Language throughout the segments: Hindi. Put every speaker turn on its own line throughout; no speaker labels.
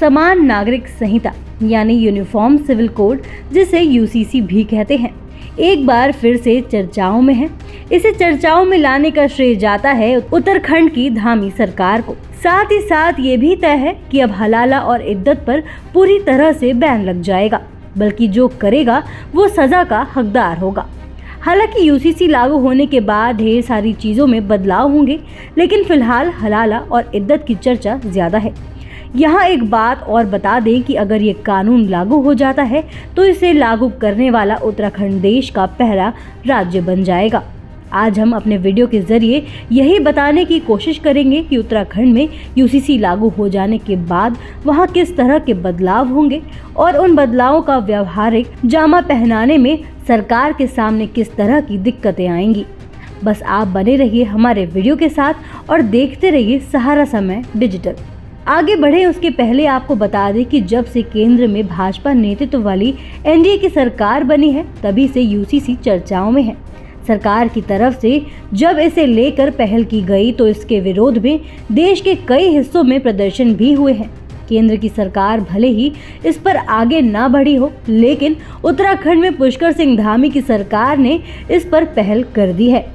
समान नागरिक संहिता यानी यूनिफॉर्म सिविल कोड, जिसे यूसीसी भी कहते हैं, एक बार फिर से चर्चाओं में है। इसे चर्चाओं में लाने का श्रेय जाता है उत्तराखंड की धामी सरकार को। साथ ही साथ ये भी तय है कि अब हलाला और इद्दत पर पूरी तरह से बैन लग जाएगा, बल्कि जो करेगा वो सजा का हकदार होगा। हालांकि यूसीसी लागू होने के बाद ढेर सारी चीजों में बदलाव होंगे, लेकिन फिलहाल हलाला और इद्दत की चर्चा ज्यादा है। यहाँ एक बात और बता दें कि अगर ये कानून लागू हो जाता है तो इसे लागू करने वाला उत्तराखंड देश का पहला राज्य बन जाएगा। आज हम अपने वीडियो के जरिए यही बताने की कोशिश करेंगे कि उत्तराखंड में यूसीसी लागू हो जाने के बाद वहाँ किस तरह के बदलाव होंगे और उन बदलावों का व्यवहारिक जामा पहनाने में सरकार के सामने किस तरह की दिक्कतें आएंगी। बस आप बने रहिए हमारे वीडियो के साथ और देखते रहिए सहारा समय डिजिटल। आगे बढ़े उसके पहले आपको बता दें कि जब से केंद्र में भाजपा नेतृत्व वाली एनडीए की सरकार बनी है, तभी से यूसीसी चर्चाओं में है। सरकार की तरफ से जब इसे लेकर पहल की गई तो इसके विरोध में देश के कई हिस्सों में प्रदर्शन भी हुए हैं। केंद्र की सरकार भले ही इस पर आगे ना बढ़ी हो, लेकिन उत्तराखंड में पुष्कर सिंह धामी की सरकार ने इस पर पहल कर दी है।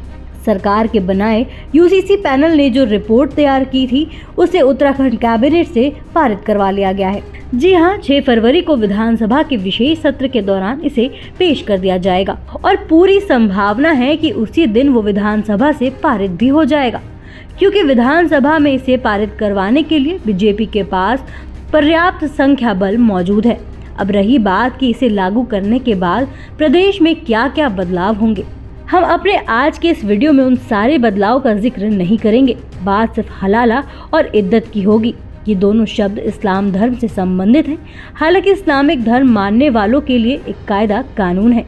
सरकार के बनाए यूसीसी पैनल ने जो रिपोर्ट तैयार की थी, उसे उत्तराखंड कैबिनेट से पारित करवा लिया गया है। जी हां, 6 फरवरी को विधानसभा के विशेष सत्र के दौरान इसे पेश कर दिया जाएगा और पूरी संभावना है कि उसी दिन वो विधानसभा से पारित भी हो जाएगा, क्योंकि विधानसभा में इसे पारित करवाने के लिए बीजेपी के पास पर्याप्त संख्या बल मौजूद है। अब रही बात कि इसे लागू करने के बाद प्रदेश में क्या क्या बदलाव होंगे। हम अपने आज के इस वीडियो में उन सारे बदलाव का जिक्र नहीं करेंगे। बात सिर्फ हलाला और इद्दत की होगी। ये दोनों शब्द इस्लाम धर्म से संबंधित हैं। हालांकि इस्लामिक धर्म मानने वालों के लिए एक कायदा कानून है।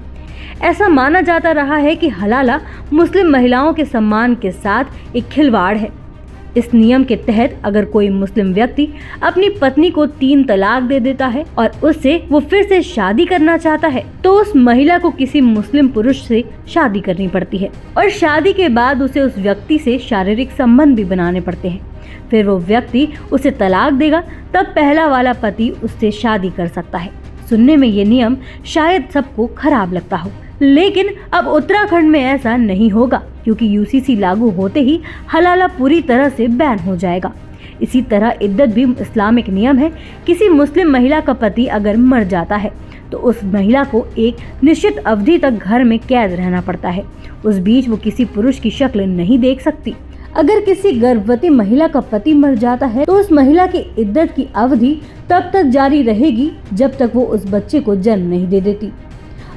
ऐसा माना जाता रहा है कि हलाला मुस्लिम महिलाओं के सम्मान के साथ एक खिलवाड़ है। इस नियम के तहत अगर कोई मुस्लिम व्यक्ति अपनी पत्नी को 3 तलाक दे देता है और उससे वो फिर से शादी करना चाहता है, तो उस महिला को किसी मुस्लिम पुरुष से शादी करनी पड़ती है और शादी के बाद उसे उस व्यक्ति से शारीरिक संबंध भी बनाने पड़ते हैं। फिर वो व्यक्ति उसे तलाक देगा, तब पहला वाला पति उससे शादी कर सकता है। सुनने में ये नियम शायद सबको खराब लगता हो, लेकिन अब उत्तराखंड में ऐसा नहीं होगा, क्योंकि यूसीसी लागू होते ही हलाला पूरी तरह से बैन हो जाएगा। इसी तरह इद्दत भी इस्लामिक नियम है। किसी मुस्लिम महिला का पति अगर मर जाता है तो उस महिला को एक निश्चित अवधि तक घर में कैद रहना पड़ता है। उस बीच वो किसी पुरुष की शक्ल नहीं देख सकती। अगर किसी गर्भवती महिला का पति मर जाता है तो उस महिला की इद्दत की अवधि तब तक जारी रहेगी जब तक वो उस बच्चे को जन्म नहीं दे देती।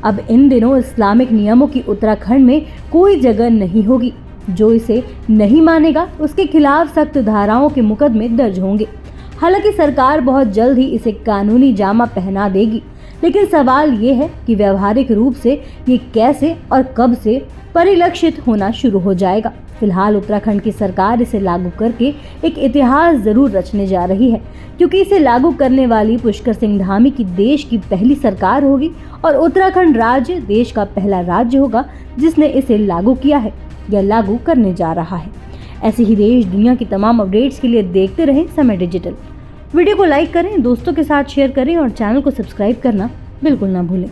अब इन दिनों इस्लामिक नियमों की उत्तराखंड में कोई जगह नहीं होगी। जो इसे नहीं मानेगा उसके खिलाफ सख्त धाराओं के मुकदमे दर्ज होंगे। हालांकि सरकार बहुत जल्द ही इसे कानूनी जामा पहना देगी, लेकिन सवाल ये है कि व्यवहारिक रूप से ये कैसे और कब से परिलक्षित होना शुरू हो जाएगा। फिलहाल उत्तराखंड की सरकार इसे लागू करके एक इतिहास जरूर रचने जा रही है, क्योंकि इसे लागू करने वाली पुष्कर सिंह धामी की देश की पहली सरकार होगी और उत्तराखंड राज्य देश का पहला राज्य होगा जिसने इसे लागू किया है या लागू करने जा रहा है। ऐसे ही देश दुनिया की तमाम अपडेट्स के लिए देखते रहें समय डिजिटल। वीडियो को लाइक करें, दोस्तों के साथ शेयर करें और चैनल को सब्सक्राइब करना बिल्कुल ना भूलें।